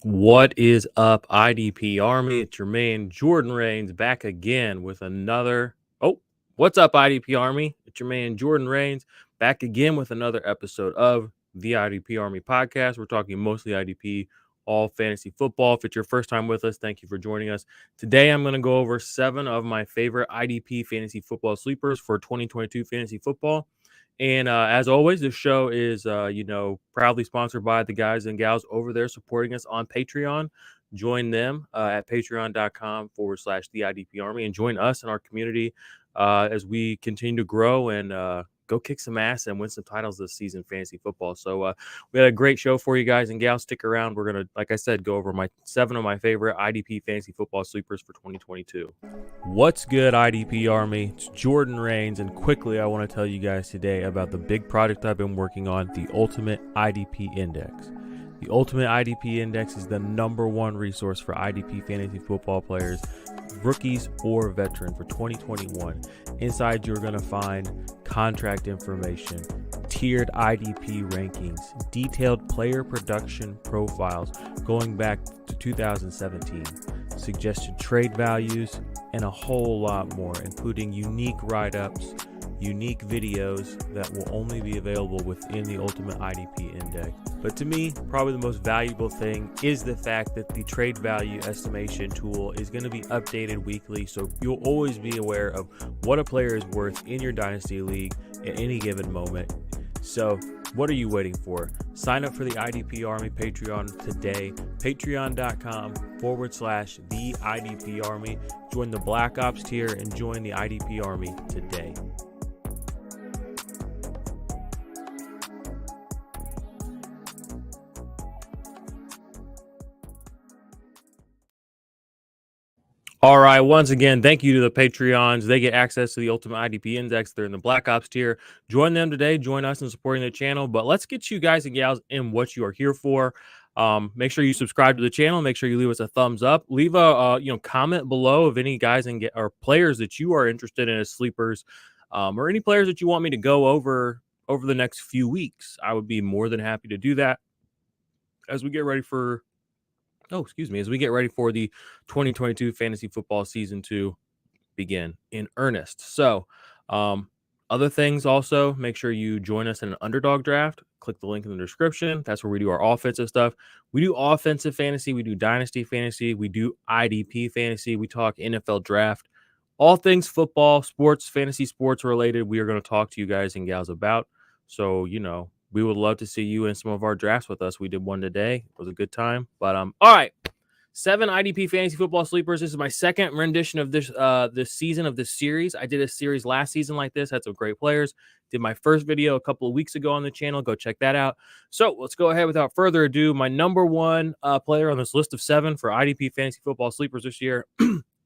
What is up, IDP Army? It's your man Jordan Rains back again with another. Oh, what's up, IDP Army? It's your man Jordan Rains back again with another episode of the IDP Army podcast. We're talking mostly IDP, all fantasy football. If it's your first time with us, thank you for joining us. Today, I'm going to go over 7 of my favorite IDP fantasy football sleepers for 2022 fantasy football. And as always, this show is, proudly sponsored by the guys and gals over there supporting us on Patreon. Join them at patreon.com/the IDP Army and join us in our community as we continue to grow and go kick some ass and win some titles this season, fantasy football. So we had a great show for you guys and gals. Stick around. We're going to, like I said, go over 7 of my favorite IDP fantasy football sleepers for 2022. What's good, IDP Army? It's Jordan Rains, and quickly I want to tell you guys today about the big project I've been working on, the Ultimate IDP Index. The Ultimate IDP Index is the #1 resource for IDP fantasy football players, rookies or veterans for 2021. Inside, you're going to find contract information, tiered IDP rankings, detailed player production profiles going back to 2017, suggested trade values, and a whole lot more, including unique write-ups, unique videos that will only be available within the Ultimate IDP Index. But to me, probably the most valuable thing is the fact that the trade value estimation tool is going to be updated weekly, so you'll always be aware of what a player is worth in your Dynasty League at any given moment. So what are you waiting for? Sign up for the IDP Army Patreon today. Patreon.com/the IDP Army. Join the Black Ops tier and join the IDP Army today. All right, once again, thank you to the Patreons. They get access to the Ultimate IDP Index. They're in the Black Ops tier. Join them today. Join us in supporting the channel. But let's get you guys and gals in what you are here for. Make sure you subscribe to the channel. Make sure you leave us a thumbs up. Leave a comment below of any guys or players that you are interested in as sleepers, or any players that you want me to go over the next few weeks. I would be more than happy to do that as we get ready for. As we get ready for the 2022 fantasy football season to begin in earnest. So, other things also, make sure you join us in an underdog draft. Click the link in the description. That's where we do our offensive stuff. We do offensive fantasy. We do dynasty fantasy. We do IDP fantasy. We talk NFL draft. All things football, sports, fantasy sports related, we are going to talk to you guys and gals about. So, we would love to see you in some of our drafts with us. We did one today. It was a good time. But all right. 7 IDP fantasy football sleepers. This is my second rendition of this season of this series. I did a series last season like this. Had some great players. Did my first video a couple of weeks ago on the channel. Go check that out. So let's go ahead without further ado. My #1 player on this list of 7 for IDP fantasy football sleepers this year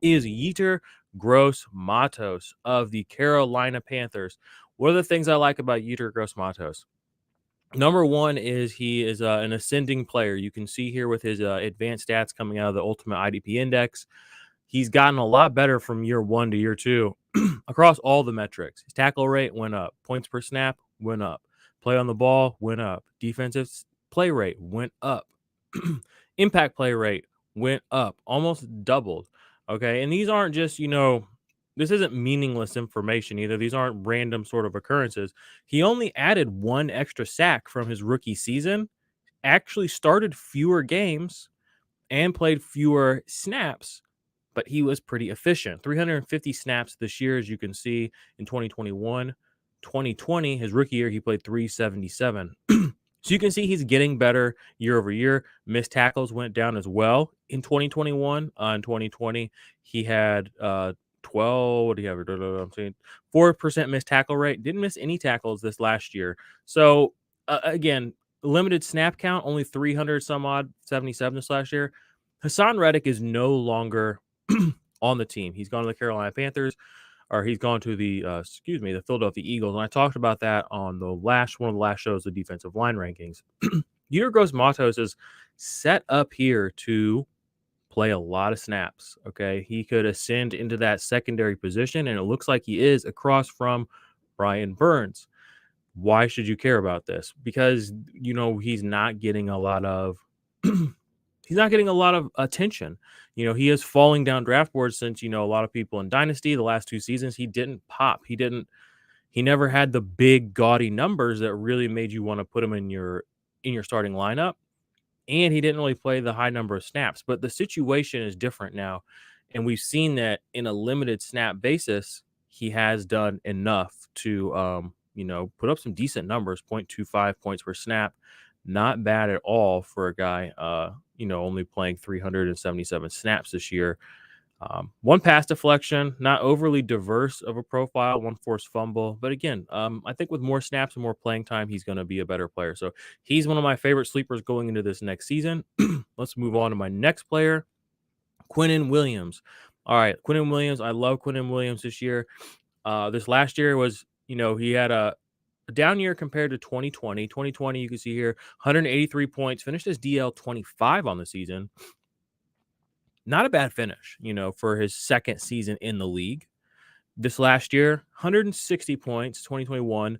is Yetur Gross-Matos of the Carolina Panthers. What are the things I like about Yetur Gross-Matos? #1 is he is an ascending player. You can see here with his advanced stats coming out of the Ultimate IDP Index. He's gotten a lot better from year 1 to year 2 across all the metrics. His tackle rate went up. Points per snap went up. Play on the ball went up. Defensive play rate went up. Impact play rate went up. Almost doubled. Okay, and these aren't just, this isn't meaningless information either. These aren't random sort of occurrences. He only added 1 extra sack from his rookie season, actually started fewer games, and played fewer snaps, but he was pretty efficient. 350 snaps this year, as you can see, in 2021. 2020, his rookie year, he played 377. So you can see he's getting better year over year. Missed tackles went down as well in 2021. In 2020, he had 12. What do you have? I'm saying 4% missed tackle rate. Didn't miss any tackles this last year. So again, limited snap count, only 300 some odd, 77 this last year. Hassan Reddick is no longer on the team. He's gone to the Carolina Panthers, or he's gone to the the Philadelphia Eagles. And I talked about that on one of the last shows, the defensive line rankings. Yetur Gross-Matos is set up here to play a lot of snaps. Okay, he could ascend into that secondary position, and it looks like he is across from Brian Burns. Why should you care about this? Because he's not getting a lot of he's not getting a lot of attention. He is falling down draft boards since, a lot of people in Dynasty, the last 2 seasons, he didn't pop. He never had the big gaudy numbers that really made you want to put him in your starting lineup, and he didn't really play the high number of snaps. But the situation is different now, and we've seen that in a limited snap basis, he has done enough to put up some decent numbers, 0.25 points per snap. Not bad at all for a guy only playing 377 snaps this year. One pass deflection, not overly diverse of a profile, one forced fumble. But again, I think with more snaps and more playing time, he's going to be a better player. So he's one of my favorite sleepers going into this next season. Let's move on to my next player, Quinnen Williams. All right, Quinnen Williams. I love Quinnen Williams this year. This last year was, he had a down year compared to 2020. 2020, you can see here, 183 points, finished as DL 25 on the season. Not a bad finish, for his second season in the league. This last year, 160 points, 2021,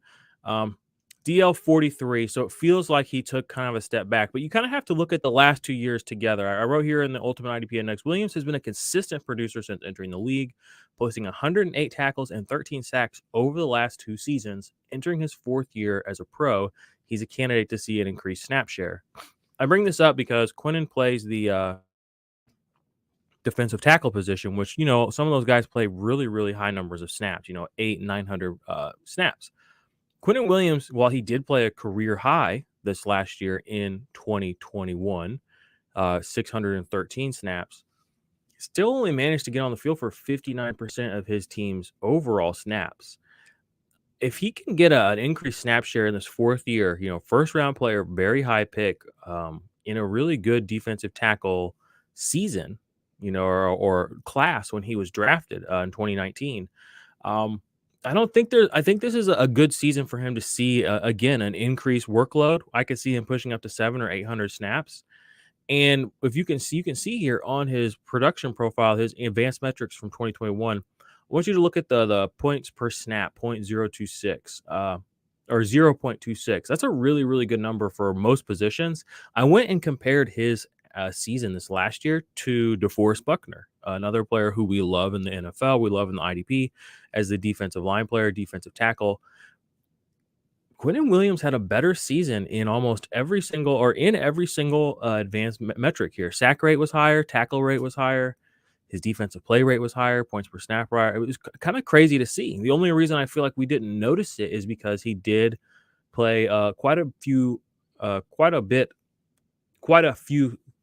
DL 43. So it feels like he took kind of a step back, but you kind of have to look at the last 2 years together. I wrote here in the Ultimate IDP Index, Williams has been a consistent producer since entering the league, posting 108 tackles and 13 sacks over the last 2 seasons. Entering his 4th year as a pro, he's a candidate to see an increased snap share. I bring this up because Quinnen plays the defensive tackle position, which, some of those guys play really, really high numbers of snaps, 800-900 snaps. Quinnen Williams, while he did play a career high this last year in 2021, 613 snaps, still only managed to get on the field for 59% of his team's overall snaps. If he can get an increased snap share in this 4th year, first round player, very high pick, in a really good defensive tackle season, or class when he was drafted in 2019. I think this is a good season for him to see, again, an increased workload. I could see him pushing up to 700 or 800 snaps. And if you can see here on his production profile, his advanced metrics from 2021, I want you to look at the points per snap, 0.026, or 0.26. That's a really, really good number for most positions. I went and compared his season this last year to DeForest Buckner, another player who we love in the NFL, we love in the IDP as the defensive line player, defensive tackle. Quinnen Williams had a better season in almost every single advanced metric here. Sack rate was higher, tackle rate was higher, his defensive play rate was higher, points per snap higher. It was kind of crazy to see. The only reason I feel like we didn't notice it is because he did play quite a few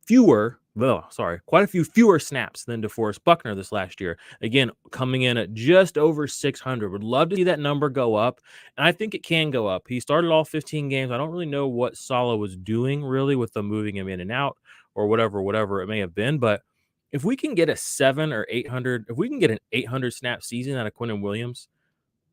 fewer snaps than DeForest Buckner this last year. Again, coming in at just over 600. Would love to see that number go up, and I think it can go up. He started all 15 games. I don't really know what Saleh was doing really with the moving him in and out or whatever it may have been, but if we can get a 700 or 800, if we can get an 800 snap season out of Quinnen Williams,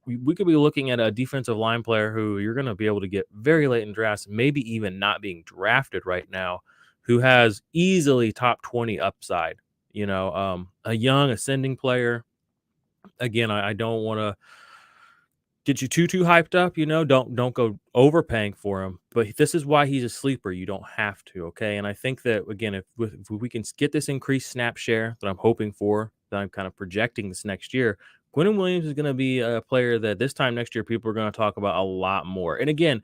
we could be looking at a defensive line player who you're going to be able to get very late in drafts, maybe even not being drafted right now, who has easily top 20 upside, a young ascending player. Again, I don't want to get you too hyped up, don't go overpaying for him, but this is why he's a sleeper. You don't have to. Okay. And I think that, again, if we can get this increased snap share that I'm hoping for, that I'm kind of projecting this next year, Quinnen Williams is going to be a player that this time next year, people are going to talk about a lot more. And again,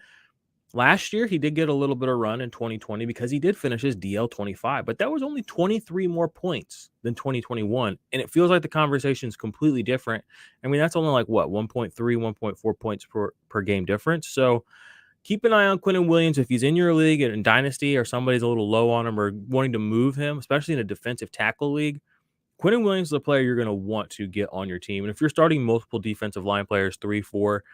last year, he did get a little bit of run in 2020 because he did finish his DL 25, but that was only 23 more points than 2021. And it feels like the conversation is completely different. I mean, that's only like 1.3, 1.4 points per game difference. So keep an eye on Quinnen Williams. If he's in your league and in Dynasty or somebody's a little low on him or wanting to move him, especially in a defensive tackle league, Quinnen Williams is a player you're going to want to get on your team. And if you're starting multiple defensive line players, 3, 4,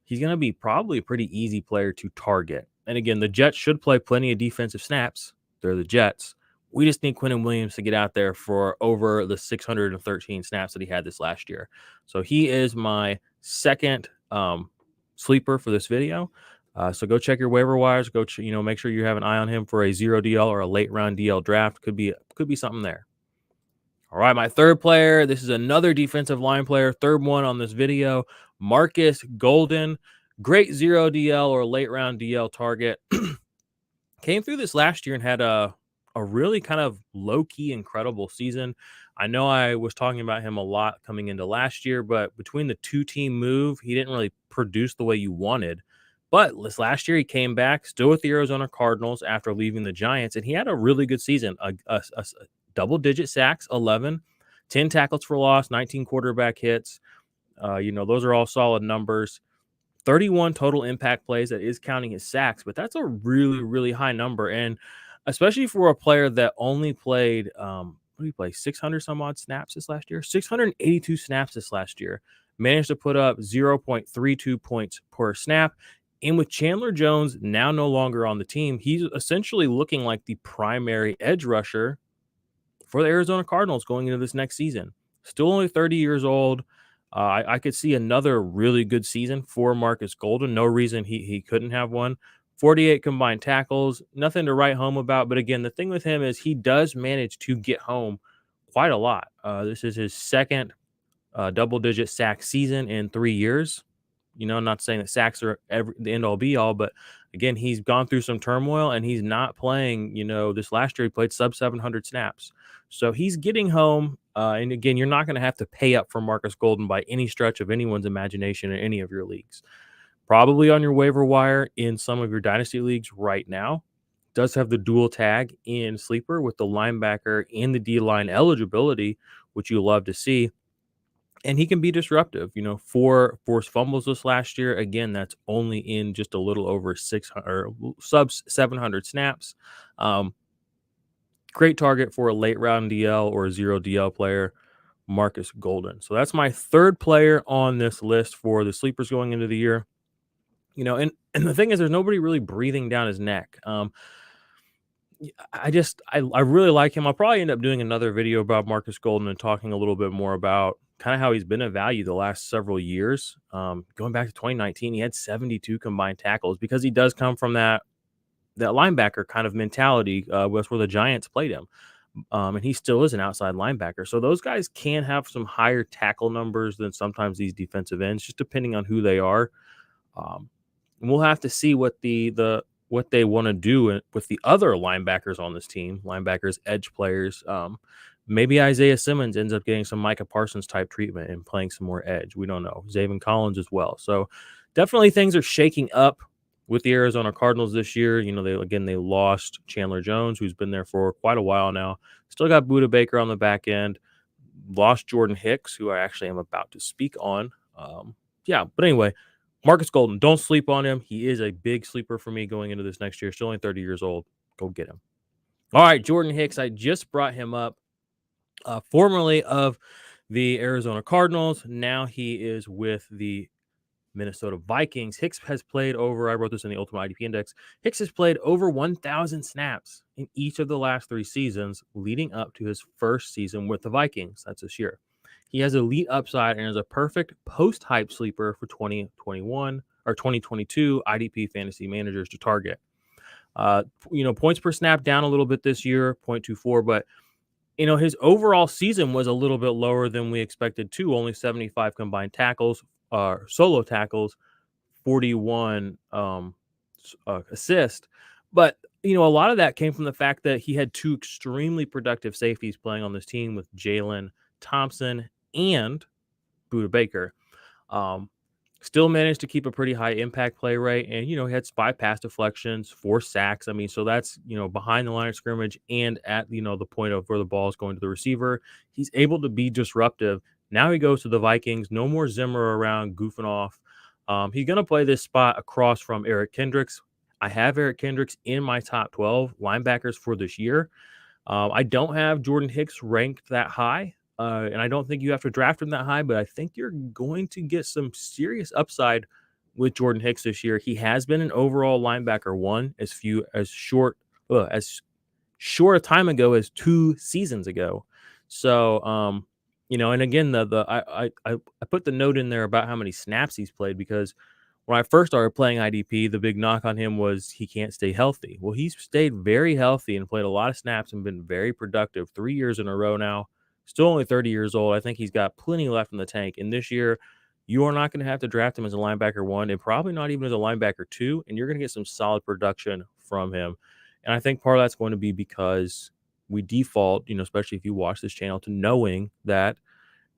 he's going to be probably a pretty easy player to target. And again, the Jets should play plenty of defensive snaps. They're the Jets. We just need Quinnen Williams to get out there for over the 613 snaps that he had this last year. So he is my second sleeper for this video. So go check your waiver wires. Go, make sure you have an eye on him for a 0 DL or a late round DL draft. Could be something there. All right, my third player. This is another defensive line player. Third one on this video. Marcus Golden. Great 0 DL or late round DL target. Came through this last year and had a really kind of low key incredible season. I know I was talking about him a lot coming into last year, but between the two-team move, he didn't really produce the way you wanted. But this last year, he came back still with the Arizona Cardinals after leaving the Giants, and he had a really good season. A double-digit sacks, 11, 10 tackles for loss, 19 quarterback hits. Those are all solid numbers. 31 total impact plays. That is counting his sacks, but that's a really, really high number. And especially for a player that only played, what did he play? 600 some odd snaps this last year, 682 snaps this last year, managed to put up 0.32 points per snap. And with Chandler Jones now no longer on the team, he's essentially looking like the primary edge rusher for the Arizona Cardinals going into this next season. Still only 30 years old. I could see another really good season for Marcus Golden. No reason he couldn't have one. 48 combined tackles, nothing to write home about. But again, the thing with him is he does manage to get home quite a lot. This is his second double-digit sack season in 3 years. I'm not saying that sacks are the end-all be-all, but again, he's gone through some turmoil, and he's not playing. This last year he played sub 700 snaps. So he's getting home. And again, you're not going to have to pay up for Marcus Golden by any stretch of anyone's imagination in any of your leagues. Probably on your waiver wire in some of your dynasty leagues right now. Does have the dual tag in sleeper with the linebacker and the D-line eligibility, which you love to see. And he can be disruptive. 4 forced fumbles this last year. Again, that's only in just a little over 600 or sub 700 snaps. Great target for a late round DL or a 0 DL player, Marcus Golden. So that's my third player on this list for the sleepers going into the year. And the thing is, there's nobody really breathing down his neck. I really like him. I'll probably end up doing another video about Marcus Golden and talking a little bit more about kind of how he's been a value the last several years. Going back to 2019, he had 72 combined tackles because he does come from that linebacker kind of mentality. Was where the Giants played him. And he still is an outside linebacker. So those guys can have some higher tackle numbers than sometimes these defensive ends, just depending on who they are. And we'll have to see what what they want to do with the other linebackers on this team, linebackers, edge players. Maybe Isaiah Simmons ends up getting some Micah Parsons type treatment and playing some more edge. We don't know. Zaven Collins as well. So definitely things are shaking up with the Arizona Cardinals this year. They lost Chandler Jones, who's been there for quite a while now. Still got Budda Baker on the back end. Lost Jordan Hicks, who I actually am about to speak on. But anyway, Marcus Golden, don't sleep on him. He is a big sleeper for me going into this next year. Still only 30 years old. Go get him. All right, Jordan Hicks, I just brought him up. Formerly of the Arizona Cardinals. Now he is with the Minnesota Vikings. Hicks has played over, I wrote this in the Ultimate IDP Index, Hicks has played over 1,000 snaps in each of the last 3 seasons leading up to his first season with the Vikings. That's this year. He has elite upside and is a perfect post-hype sleeper for 2021 or 2022 IDP fantasy managers to target. Points per snap down a little bit this year, 0.24, but his overall season was a little bit lower than we expected too. Only 75 combined tackles, solo tackles, 41 assists. But, a lot of that came from the fact that he had 2 extremely productive safeties playing on this team with Jalen Thompson and Budda Baker. Still managed to keep a pretty high impact play rate. And, he had 5 pass deflections, 4 sacks. I mean, so that's, behind the line of scrimmage and at, the point of where the ball is going to the receiver. He's able to be disruptive. Now he goes to the Vikings. No more Zimmer around goofing off. He's going to play this spot across from Eric Kendricks. I have Eric Kendricks in my top 12 linebackers for this year. I don't have Jordan Hicks ranked that high. And I don't think you have to draft him that high, but I think you're going to get some serious upside with Jordan Hicks this year. He has been an overall linebacker 1 as short a time ago as 2 seasons ago. So, and again, I put the note in there about how many snaps he's played because when I first started playing IDP, the big knock on him was he can't stay healthy. Well, he's stayed very healthy and played a lot of snaps and been very productive 3 years in a row now. Still only 30 years old. I think he's got plenty left in the tank. And this year, you are not going to have to draft him as a linebacker 1 and probably not even as a linebacker 2. And you're going to get some solid production from him. And I think part of that's going to be because we default, especially if you watch this channel, to knowing that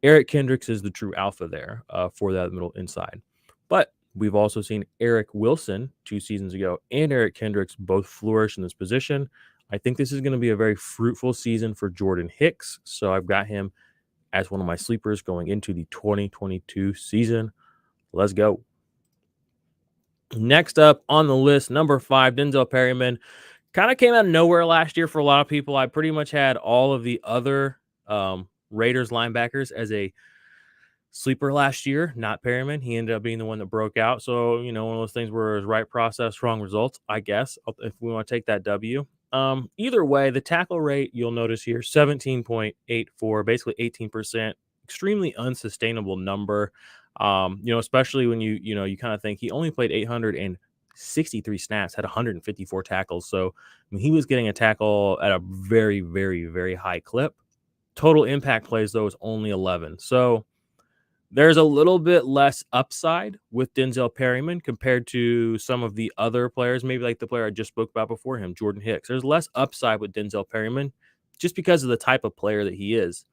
Eric Kendricks is the true alpha there for that middle inside. But we've also seen Eric Wilson 2 seasons ago and Eric Kendricks both flourish in this position. I think this is going to be a very fruitful season for Jordan Hicks. So I've got him as one of my sleepers going into the 2022 season. Let's go. Next up on the list, number 5, Denzel Perryman. Kind of came out of nowhere last year for a lot of people. I pretty much had all of the other Raiders linebackers as a sleeper last year, not Perryman. He ended up being the one that broke out. So, one of those things where it was right process, wrong results, I guess, if we want to take that W. Either way, the tackle rate, you'll notice here, 17.84, basically 18%, extremely unsustainable number. Especially when you kind of think he only played 863 snaps, had 154 tackles. So he was getting a tackle at a very, very, very high clip. Total impact plays, though, is only 11. So there's a little bit less upside with Denzel Perryman compared to some of the other players, maybe like the player I just spoke about before him, Jordan Hicks. There's less upside with Denzel Perryman just because of the type of player that he is.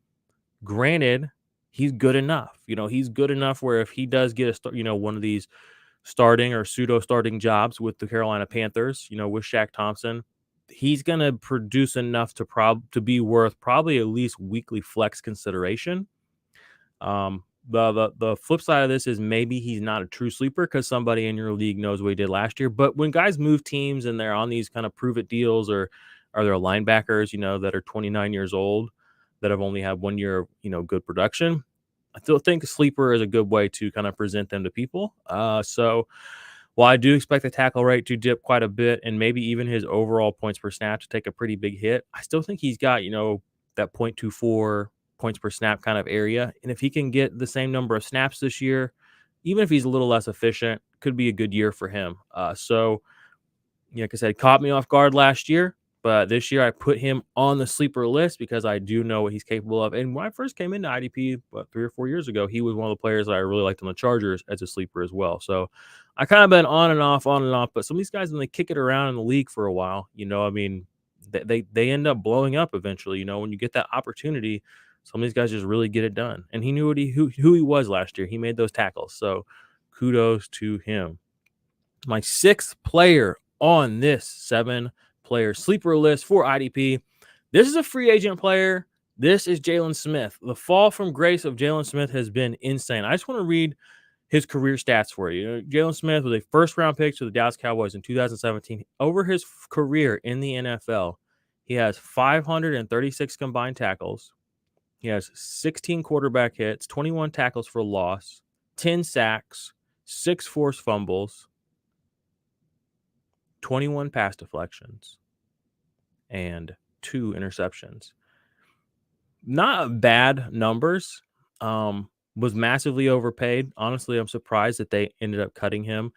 Granted, he's good enough. He's good enough where if he does get one of these starting or pseudo starting jobs with the Carolina Panthers, with Shaq Thompson, he's going to produce enough to be worth probably at least weekly flex consideration. The flip side of this is maybe he's not a true sleeper because somebody in your league knows what he did last year. But when guys move teams and they're on these kind of prove it deals, or are there linebackers, that are 29 years old that have only had 1 year of, good production, I still think a sleeper is a good way to kind of present them to people. So while I do expect the tackle rate to dip quite a bit and maybe even his overall points per snap to take a pretty big hit, I still think he's got, that 0.24 points per snap kind of area. And if he can get the same number of snaps this year, even if he's a little less efficient, could be a good year for him. So, like I said, caught me off guard last year, but this year I put him on the sleeper list because I do know what he's capable of. And when I first came into IDP 3 or 4 years ago, he was one of the players that I really liked on the Chargers as a sleeper as well. So I kind of been on and off. But some of these guys, when they kick it around in the league for a while, they end up blowing up eventually. When you get that opportunity, some of these guys just really get it done. And he knew who he was last year. He made those tackles. So kudos to him. My 6th player on this 7-player sleeper list for IDP. This is a free agent player. This is Jalen Smith. The fall from grace of Jalen Smith has been insane. I just want to read his career stats for you. Jalen Smith was a first-round pick to the Dallas Cowboys in 2017. Over his career in the NFL, he has 536 combined tackles. He has 16 quarterback hits, 21 tackles for loss, 10 sacks, 6 forced fumbles, 21 pass deflections, and 2 interceptions. Not bad numbers. Was massively overpaid. Honestly, I'm surprised that they ended up cutting him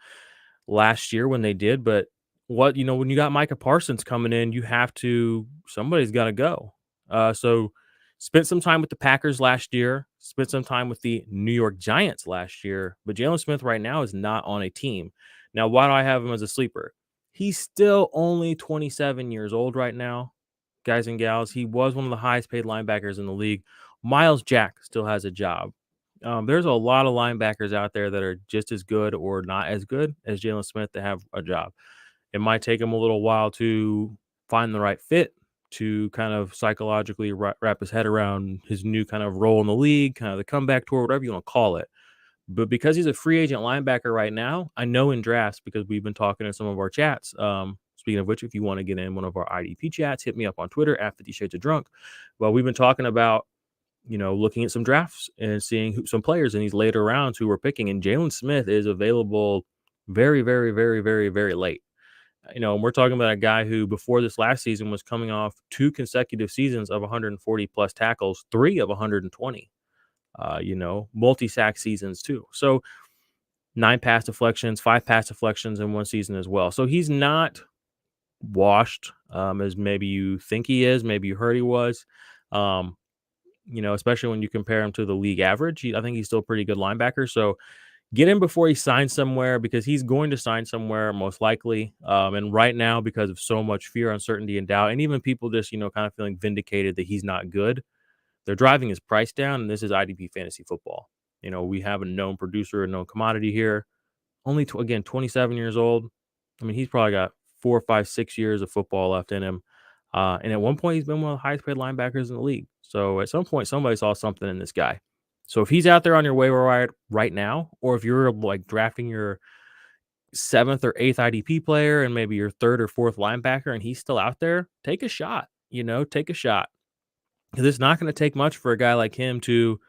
last year when they did. But when you got Micah Parsons coming in, somebody's got to go. So spent some time with the Packers last year, spent some time with the New York Giants last year, but Jalen Smith right now is not on a team. Now, why do I have him as a sleeper? He's still only 27 years old right now, guys and gals. He was one of the highest paid linebackers in the league. Miles Jack still has a job. There's a lot of linebackers out there that are just as good or not as good as Jalen Smith that have a job. It might take him a little while to find the right fit, to kind of psychologically wrap his head around his new kind of role in the league, kind of the comeback tour, whatever you want to call it. But because he's a free agent linebacker right now, I know in drafts, because we've been talking in some of our chats. Speaking of which, if you want to get in one of our IDP chats, hit me up on Twitter at 50 Shades of Drunk. Well, we've been talking about, looking at some drafts and seeing some players in these later rounds who we're picking. And Jalen Smith is available very, very, very, very, very late. And we're talking about a guy who before this last season was coming off 2 consecutive seasons of 140 plus tackles, 3 of 120, multi-sack seasons too. So 9 pass deflections, 5 pass deflections in one season as well. So he's not washed as maybe you think he is, maybe you heard he was, especially when you compare him to the league average. I think he's still a pretty good linebacker. So Get him before he signs somewhere because he's going to sign somewhere most likely. And right now, because of so much fear, uncertainty, and doubt, and even people just, kind of feeling vindicated that he's not good, they're driving his price down. And this is IDP fantasy football. We have a known producer, a known commodity here. Only, again, 27 years old. I mean, he's probably got 4, 5, 6 years of football left in him. And at one point, he's been one of the highest paid linebackers in the league. So at some point, somebody saw something in this guy. So if he's out there on your waiver wire right now, or if you're like drafting your 7th or 8th IDP player and maybe your 3rd or 4th linebacker and he's still out there, take a shot, take a shot. Because it's not going to take much for a guy like him to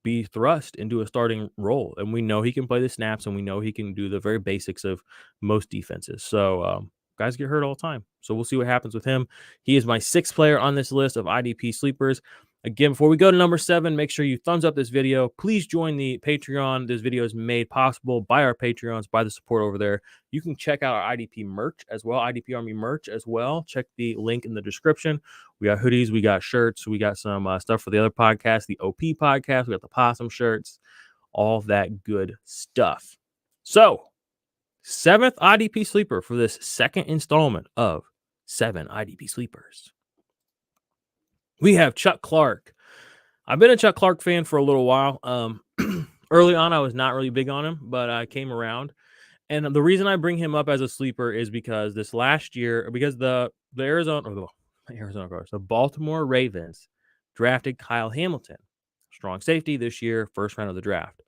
be thrust into a starting role. And we know he can play the snaps and we know he can do the very basics of most defenses. So guys get hurt all the time. So we'll see what happens with him. He is my 6th player on this list of IDP sleepers. Again, before we go to number 7, make sure you thumbs up this video. Please join the Patreon. This video is made possible by our Patreons, by the support over there. You can check out our IDP merch as well, IDP Army merch as well. Check the link in the description. We got hoodies, we got shirts, we got some stuff for the other podcast, the OP podcast. We got the possum shirts, all that good stuff. So, 7th IDP sleeper for this second installment of 7 IDP sleepers. We have Chuck Clark. I've been a Chuck Clark fan for a little while. Early on, I was not really big on him, but I came around. And the reason I bring him up as a sleeper is because this last year, because the Baltimore Ravens drafted Kyle Hamilton, strong safety this year, first round of the draft.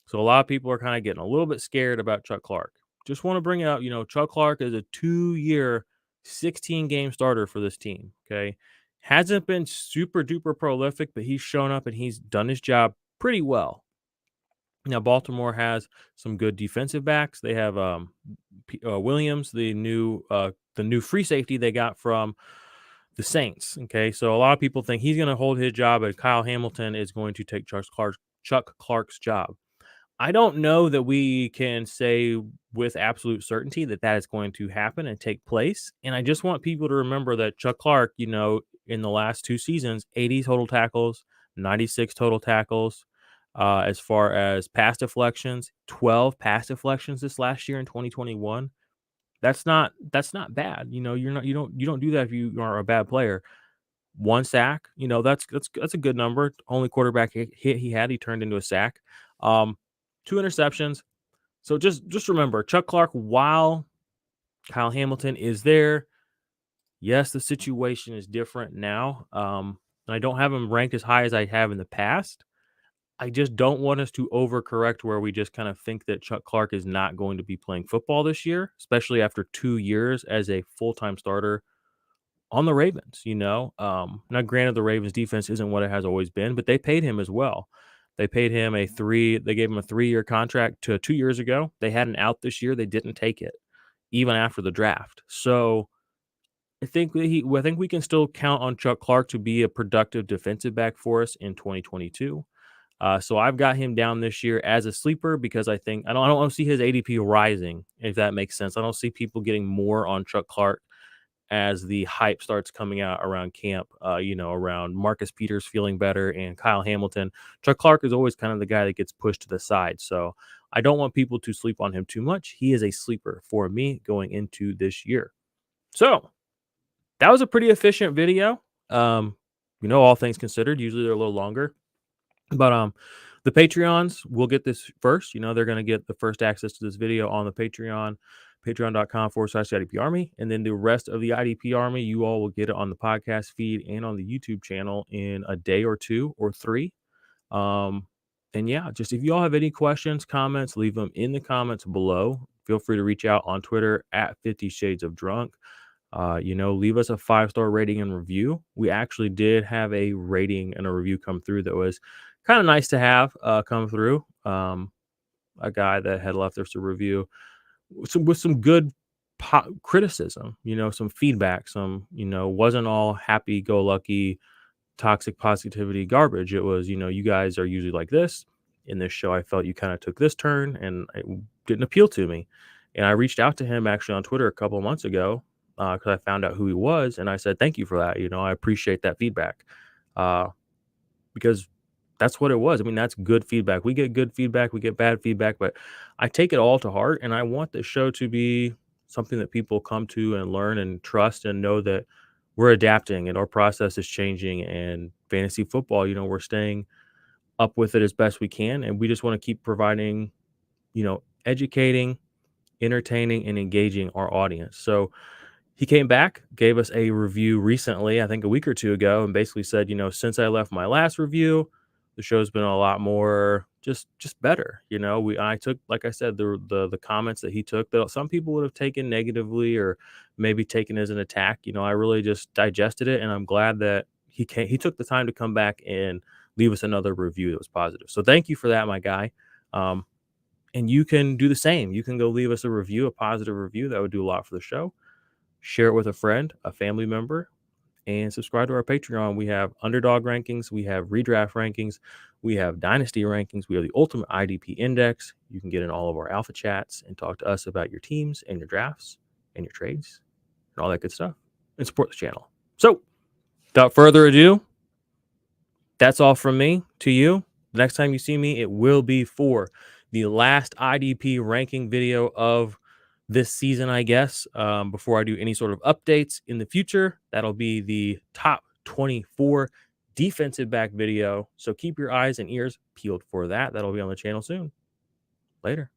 So a lot of people are kind of getting a little bit scared about Chuck Clark. Just want to bring out, Chuck Clark is a 2-year, 16-game starter for this team. Okay. Hasn't been super duper prolific, but he's shown up and he's done his job pretty well. Now, Baltimore has some good defensive backs. They have Williams, the new free safety they got from the Saints. Okay, so a lot of people think he's going to hold his job, and Kyle Hamilton is going to take Chuck Clark's job. I don't know that we can say with absolute certainty that is going to happen and take place. And I just want people to remember that Chuck Clark, in the last 2 seasons, 80 total tackles, 96 total tackles. As far as pass deflections, 12 pass deflections this last year in 2021. That's not bad. You don't do that if you are a bad player. 1 sack, that's a good number. Only quarterback hit he had, he turned into a sack. 2 interceptions. So just remember, Chuck Clark, while Kyle Hamilton is there, yes, the situation is different now. And I don't have him ranked as high as I have in the past. I just don't want us to overcorrect where we just kind of think that Chuck Clark is not going to be playing football this year, especially after 2 years as a full-time starter on the Ravens. Now granted, the Ravens defense isn't what it has always been, but they paid him as well. They paid him they gave him a 3-year contract 2 years ago. They had an out this year. They didn't take it, even after the draft. So I think we can still count on Chuck Clark to be a productive defensive back for us in 2022. So I've got him down this year as a sleeper because I think I don't want to see his ADP rising, if that makes sense. I don't see people getting more on Chuck Clark as the hype starts coming out around camp, around Marcus Peters feeling better and Kyle Hamilton. Chuck Clark is always kind of the guy that gets pushed to the side. So I don't want people to sleep on him too much. He is a sleeper for me going into this year. So that was a pretty efficient video. All things considered, usually they're a little longer. But the Patreons will get this first. They're going to get the first access to this video on the Patreon, patreon.com/IDP Army. And then the rest of the IDP Army, you all will get it on the podcast feed and on the YouTube channel in a day or 2 or 3. And yeah, just if you all have any questions, comments, leave them in the comments below. Feel free to reach out on Twitter at 50 Shades of Drunk. Leave us a 5-star rating and review. We actually did have a rating and a review come through that was kind of nice to have come through. A guy that had left us a review with some good criticism, some feedback, wasn't all happy-go-lucky, toxic positivity garbage. It was, you guys are usually like this. In this show, I felt you kind of took this turn and it didn't appeal to me. And I reached out to him actually on Twitter a couple of months ago because I found out who he was. And I said, thank you for that. I appreciate that feedback because that's what it was. I mean, that's good feedback. We get good feedback, we get bad feedback, but I take it all to heart, and I want the show to be something that people come to and learn and trust and know that we're adapting and our process is changing. And fantasy football, we're staying up with it as best we can, and we just want to keep providing, educating, entertaining, and engaging our audience. So he came back, gave us a review recently, I think a week or two ago, and basically said, since I left my last review, the show's been a lot more just better. I took, like I said, the comments that he took that some people would have taken negatively or maybe taken as an attack. I really just digested it, and I'm glad that he took the time to come back and leave us another review that was positive. So thank you for that, my guy. And you can do the same. You can go leave us a review, a positive review. That would do a lot for the show. Share it with a friend, a family member, and subscribe to our Patreon. We have underdog rankings, we have redraft rankings, we have dynasty rankings, we have the ultimate IDP index. You can get in all of our alpha chats and talk to us about your teams and your drafts and your trades and all that good stuff and support the channel. So without further ado, that's all from me to you. The next time you see me, it will be for the last IDP ranking video of this season, I guess. Before I do any sort of updates in the future, that'll be the top 24 defensive back video. So keep your eyes and ears peeled for that. That'll be on the channel soon. Later.